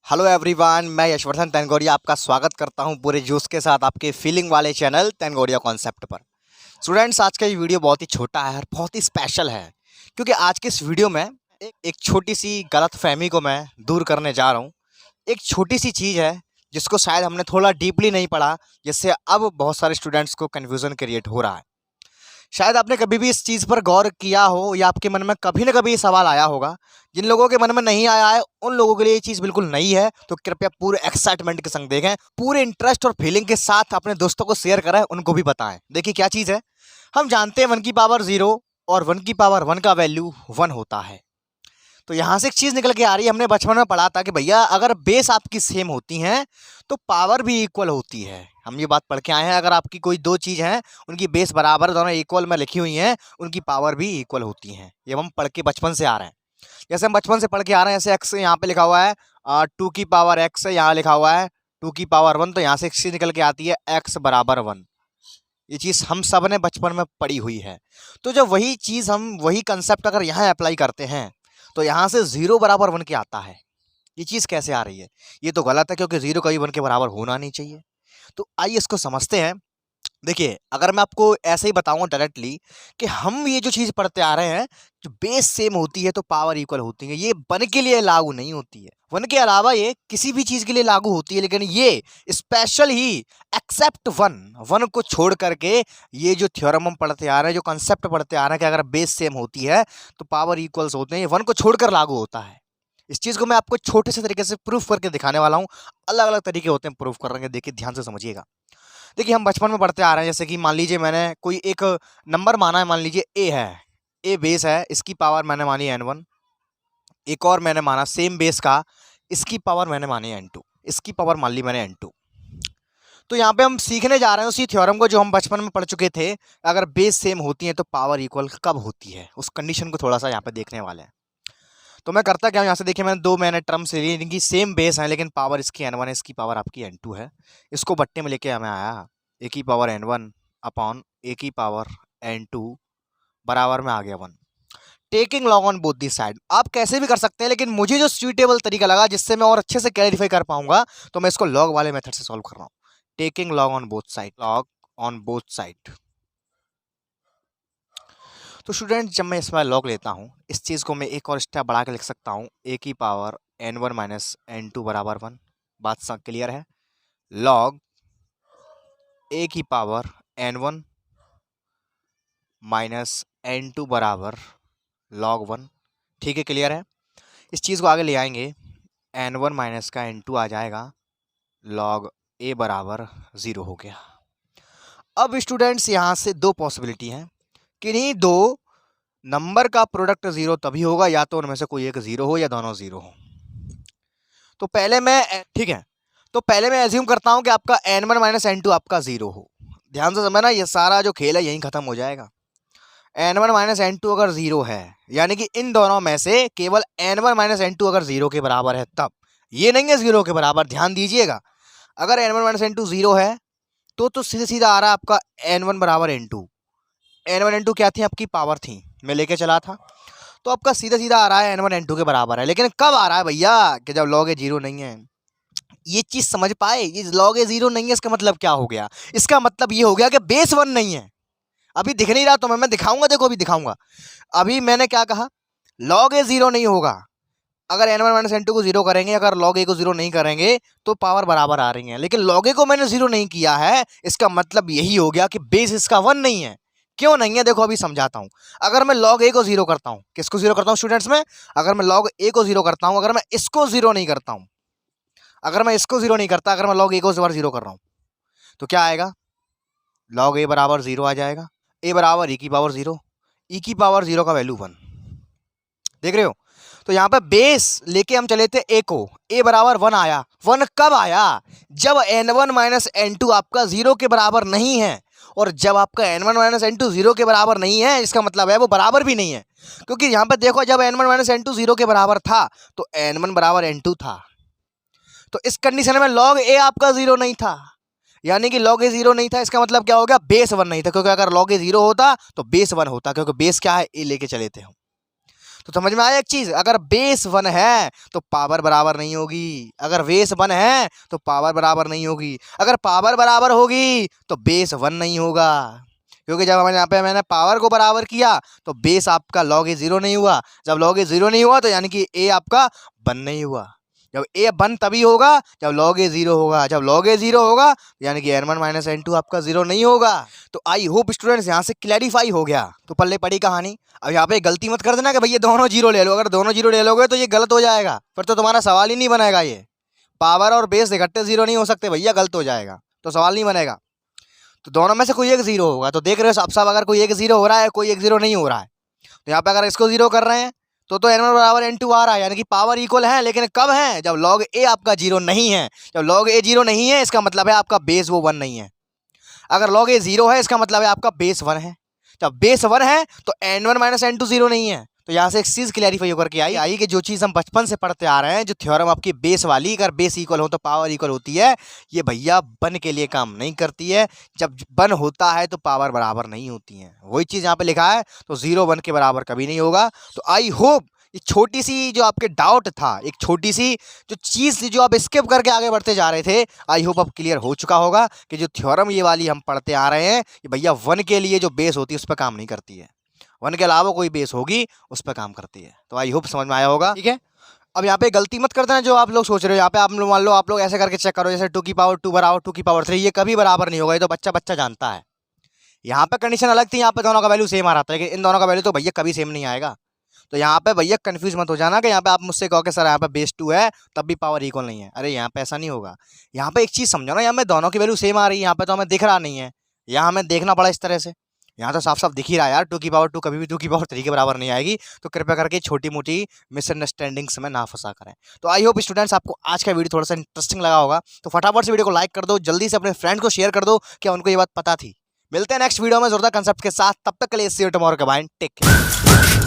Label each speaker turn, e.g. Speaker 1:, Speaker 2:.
Speaker 1: Hello everyone, मैं यशवर्धन तनगोरिया आपका स्वागत करता हूं पूरे जोश के साथ आपके फीलिंग वाले चैनल तनगोरिया कॉन्सेप्ट पर। स्टूडेंट्स, आज का ये वीडियो बहुत ही छोटा है और बहुत ही स्पेशल है क्योंकि आज के इस वीडियो में एक छोटी सी गलतफहमी को मैं दूर करने जा रहा हूं। एक छोटी सी चीज़ है जिसको शायद हमने थोड़ा डीपली नहीं पढ़ा, जिससे अब बहुत सारे स्टूडेंट्स को कन्फ्यूज़न क्रिएट हो रहा है। शायद आपने कभी भी इस चीज़ पर गौर किया हो या आपके मन में कभी न कभी ये सवाल आया होगा। जिन लोगों के मन में नहीं आया है उन लोगों के लिए ये चीज़ बिल्कुल नई है, तो कृपया पूरे एक्साइटमेंट के संग देखें, पूरे इंटरेस्ट और फीलिंग के साथ अपने दोस्तों को शेयर करें, उनको भी बताएं। देखिए क्या चीज़ है, हम जानते हैं 1 की पावर 0 और 1 की पावर 1 का वैल्यू 1 होता है। तो यहाँ से एक चीज़ निकल के आ रही है, हमने बचपन में पढ़ा था कि भैया अगर बेस आपकी सेम होती हैं तो पावर भी इक्वल होती है। हम ये बात पढ़ के आए हैं, अगर आपकी कोई दो चीज़ हैं उनकी बेस बराबर दोनों इक्वल में लिखी हुई हैं, उनकी पावर भी इक्वल होती हैं। ये हम पढ़ के बचपन से आ रहे हैं। जैसे हम बचपन से पढ़ के आ रहे हैं, जैसे एक्स यहाँ पे लिखा हुआ है 2 की पावर एक्स, यहाँ लिखा हुआ है 2 की पावर 1, तो यहाँ से एक चीज़ निकल के आती है एक्स बराबर 1। ये चीज़ हम सब ने बचपन में पढ़ी हुई है। तो जब वही चीज़ हम वही कंसेप्ट अगर यहाँ अप्लाई करते हैं तो यहाँ से 0 बराबर 1 के आता है। ये चीज़ कैसे आ रही है? ये तो गलत है क्योंकि 0 कभी 1 के बराबर होना नहीं चाहिए। तो आइए इसको समझते हैं। देखिए, अगर मैं आपको ऐसे ही बताऊँगा डायरेक्टली कि हम ये जो चीज़ पढ़ते आ रहे हैं, जो बेस सेम होती है तो पावर इक्वल होती है, ये 1 के लिए लागू नहीं होती है। 1 के अलावा ये किसी भी चीज़ के लिए लागू होती है, लेकिन ये स्पेशल ही एक्सेप्ट 1 को छोड़ करके ये जो थ्योरम हम पढ़ते आ रहे हैं, जो कंसेप्ट पढ़ते आ रहे हैं कि अगर बेस सेम होती है तो पावर इक्वल्स होते हैं, ये 1 को छोड़कर लागू होता है। इस चीज़ को मैं आपको छोटे से तरीके से प्रूफ करके दिखाने वाला हूँ। अलग-अलग तरीके होते हैं प्रूफ करने के, देखिए ध्यान से समझिएगा। देखिए, हम बचपन में पढ़ते आ रहे हैं, जैसे कि मान लीजिए मैंने कोई एक नंबर माना है, मान लीजिए ए है, ए बेस है, इसकी पावर मैंने मानी n1। एक और मैंने माना सेम बेस का, इसकी पावर मैंने मानी n2, इसकी पावर मान ली मैंने n2। तो यहाँ पे हम सीखने जा रहे हैं उसी थ्योरम को जो हम बचपन में पढ़ चुके थे। अगर बेस सेम होती है तो पावर इक्वल कब होती है, उस कंडीशन को थोड़ा सा यहाँ पे देखने वाले हैं। तो मैं करता क्या हूँ, यहाँ से देखिए मैंने टर्म्स ले ली, इनकी सेम बेस है लेकिन पावर इसकी n1 है, इसकी पावर आपकी n2 है। इसको बट्टे में लेके हमें आया ए की पावर n1 अपॉन ए की पावर n2 बराबर में आ गया 1। Taking log on both the side, आप कैसे भी कर सकते हैं, लेकिन मुझे जो सुइटेबल तरीका लगा जिससे मैं और अच्छे से क्लैरिफाई कर पाऊंगा, तो मैं इसको लॉग वाले मेथड से सॉल्व कर रहा हूँ। Taking log on both side, log on both side. तो स्टूडेंट, जब मैं इसमें लॉग लेता हूँ, इस चीज़ को मैं एक और स्टेप बढ़ा के लिख सकता हूँ, ए की पावर n1 माइनस n2 बराबर 1। बात सब क्लियर है? लॉग ए की पावर n1 माइनस n2 बराबर लॉग 1। ठीक है, क्लियर है? इस चीज़ को आगे ले आएंगे, n1 माइनस का n2 आ जाएगा, लॉग ए बराबर 0 हो गया। अब स्टूडेंट्स, यहाँ से दो पॉसिबिलिटी हैं, किन्हीं दो नंबर का प्रोडक्ट 0 तभी होगा या तो उनमें से कोई एक 0 हो या दोनों 0 हो। तो पहले मैं ठीक है, तो पहले मैं एज्यूम करता हूं कि आपका n1 माइनस n2 आपका 0 हो। ध्यान से समझना, ये सारा जो खेल है यहीं खत्म हो जाएगा। n1 माइनस n2 अगर 0 है, यानी कि इन दोनों में से केवल n1 माइनस n2 अगर 0 के बराबर है तब, ये नहीं है 0 के बराबर, ध्यान दीजिएगा। अगर n1 माइनस n2 0 है तो सीधे सीधा आ रहा है आपका n1 बराबर n2। n1 n2 क्या थी? आपकी पावर थी, मैं लेके चला था। तो आपका सीधा सीधा आ रहा है n1 n2 के बराबर है, लेकिन कब आ रहा है भैया? कि जब लॉग ए 0 नहीं है। ये चीज समझ पाए, ये लॉग ए 0 नहीं है, इसका मतलब क्या हो गया? इसका मतलब ये हो गया कि बेस 1 नहीं है। अभी दिख नहीं रहा तो मैं दिखाऊंगा, देखो अभी दिखाऊंगा। अभी मैंने क्या कहा, लॉग ए 0 नहीं होगा। अगर n1 माइनस n2 को 0 करेंगे, अगर लॉग ए को 0 नहीं करेंगे तो पावर बराबर आ रही है, लेकिन लॉग ए को मैंने 0 नहीं किया है, इसका मतलब यही हो गया कि बेस इसका 1 नहीं है। क्यों नहीं है? देखो अभी समझाता हूं। अगर मैं log a को 0 करता हूं, किसको 0 करता हूं स्टूडेंट्स में? अगर मैं log a को 0 करता हूं, अगर मैं इसको 0 नहीं करता हूं, अगर मैं इसको 0 नहीं करता, अगर मैं log a को 0 कर रहा हूं, तो क्या आएगा? log a बराबर 0 आ जाएगा। a बराबर e की पावर 0, e की पावर 0 का वैल्यू 1। देख रहे हो? तो यहाँ पे बेस लेके हम चले थे a को, a बराबर 1 आया। 1 कब आया? जब n1 माइनस n2 आपका 0 के बराबर नहीं है। और जब आपका n1 माइनस n2 0 के बराबर नहीं है, इसका मतलब है वो बराबर भी नहीं है। क्योंकि यहाँ पे देखो, जब n1 माइनस n2 0 के बराबर था तो n1 बराबर n2 था। तो इस कंडीशन में log a आपका 0 नहीं था, यानी कि log a 0 नहीं था, इसका मतलब क्या हो गया? बेस 1 नहीं था। क्योंकि अगर log a 0 होता तो बेस 1 होता, क्योंकि बेस क्या है? a लेके चले थे हम। तो समझ में आया एक चीज, अगर बेस 1 है तो पावर बराबर नहीं होगी, अगर बेस 1 है तो पावर बराबर नहीं होगी, अगर पावर बराबर होगी तो बेस 1 नहीं होगा। क्योंकि जब हमारे यहाँ पे मैंने पावर को बराबर किया तो बेस आपका log a 0 नहीं हुआ, जब log a 0 नहीं हुआ तो यानी कि a आपका 1 नहीं हुआ। जब a 1 तभी होगा जब log a 0 होगा, जब log a 0 होगा यानी कि n1 माइनस n2 आपका 0 नहीं होगा। तो आई होप स्टूडेंट्स यहाँ से क्लैरिफाई हो गया। तो पल्ले पड़ी कहानी। अब यहाँ पे गलती मत कर देना कि भैया दोनों जीरो ले लो, अगर दोनों जीरो ले लोगे तो ये गलत हो जाएगा, फिर तो तुम्हारा सवाल ही नहीं बनेगा। ये पावर और बेस इकट्ठे जीरो नहीं हो सकते भैया, गलत हो जाएगा, तो सवाल नहीं बनेगा। तो दोनों में से कोई एक जीरो होगा। तो देख रहे हो साहब साहब, अगर कोई एक जीरो हो रहा है, कोई एक जीरो नहीं हो रहा है, तो यहाँ पे अगर इसको जीरो कर रहे हैं तो n1 बराबर n2 आ रहा है, यानी कि पावर इक्वल है। लेकिन कब है? जब log a आपका जीरो नहीं है। जब log a जीरो नहीं है इसका मतलब है आपका बेस वो 1 नहीं है। अगर log a जीरो है इसका मतलब है आपका बेस 1 है। जब बेस 1 है तो n1 माइनस n2 जीरो नहीं है। तो यहाँ से एक चीज क्लैरिफाई होकर के आई कि जो चीज हम बचपन से पढ़ते आ रहे हैं, जो थ्योरम आपकी बेस वाली, अगर बेस इक्वल हो तो पावर इक्वल होती है, ये भैया बन के लिए काम नहीं करती है। जब बन होता है तो पावर बराबर नहीं होती है, वही चीज यहाँ पे लिखा है। तो 0 1 के बराबर कभी नहीं होगा। तो आई होप ये छोटी सी जो आपके डाउट था, एक छोटी सी जो चीज थी जो आप स्किप करके आगे बढ़ते जा रहे थे, आई होप अब क्लियर हो चुका होगा कि जो थ्योरम ये वाली हम पढ़ते आ रहे हैं कि भैया 1 के लिए जो बेस होती है उस पर काम नहीं करती है, 1 के अलावा कोई बेस होगी उस पर काम करती है। तो आई होप समझ में आया होगा, ठीक है। अब यहाँ पे गलती मत करते हैं जो आप लोग सोच रहे हो। यहाँ पे आप लोग मान लो आप लोग ऐसे करके चेक करो, जैसे 2 की पावर 2 बराबर 2 की पावर 3, ये कभी बराबर नहीं होगा, ये तो बच्चा बच्चा जानता है। यहाँ पे कंडीशन अलग थी, यहाँ पे दोनों का वैल्यू सेम आ रहा था, लेकिन इन दोनों का वैल्यू तो भैया कभी सेम नहीं आएगा। तो यहाँ पे भैया कंफ्यूज मत हो जाना कि यहाँ पे आप मुझसे कहो कि सर यहाँ पे बेस 2 है तब भी पावर इक्वल नहीं है। अरे यहाँ पे ऐसा नहीं होगा। यहाँ पे एक चीज समझो ना, यहाँ में दोनों की वैल्यू सेम आ रही है, यहाँ पे तो हमें दिख रहा नहीं है, यहाँ हमें देखना पड़ा इस तरह से। यहाँ तो साफ साफ दिख ही रहा है यार, 2 की पावर 2 कभी भी 2 की पावर 3 के बराबर नहीं आएगी। तो कृपया करके छोटी मोटी मिसअंडरस्टैंडिंग्स में ना फंसा करें। तो आई होप स्टूडेंट्स आपको आज का वीडियो थोड़ा सा इंटरेस्टिंग लगा होगा। तो फटाफट से वीडियो को लाइक कर दो, जल्दी से अपने फ्रेंड को शेयर कर दो, क्या उनको ये बात पता थी। मिलते हैं नेक्स्ट वीडियो में जोरदार कंसेप्ट के साथ, तब तक के लिए सी यू टुमारो के बाय, टेक केयर।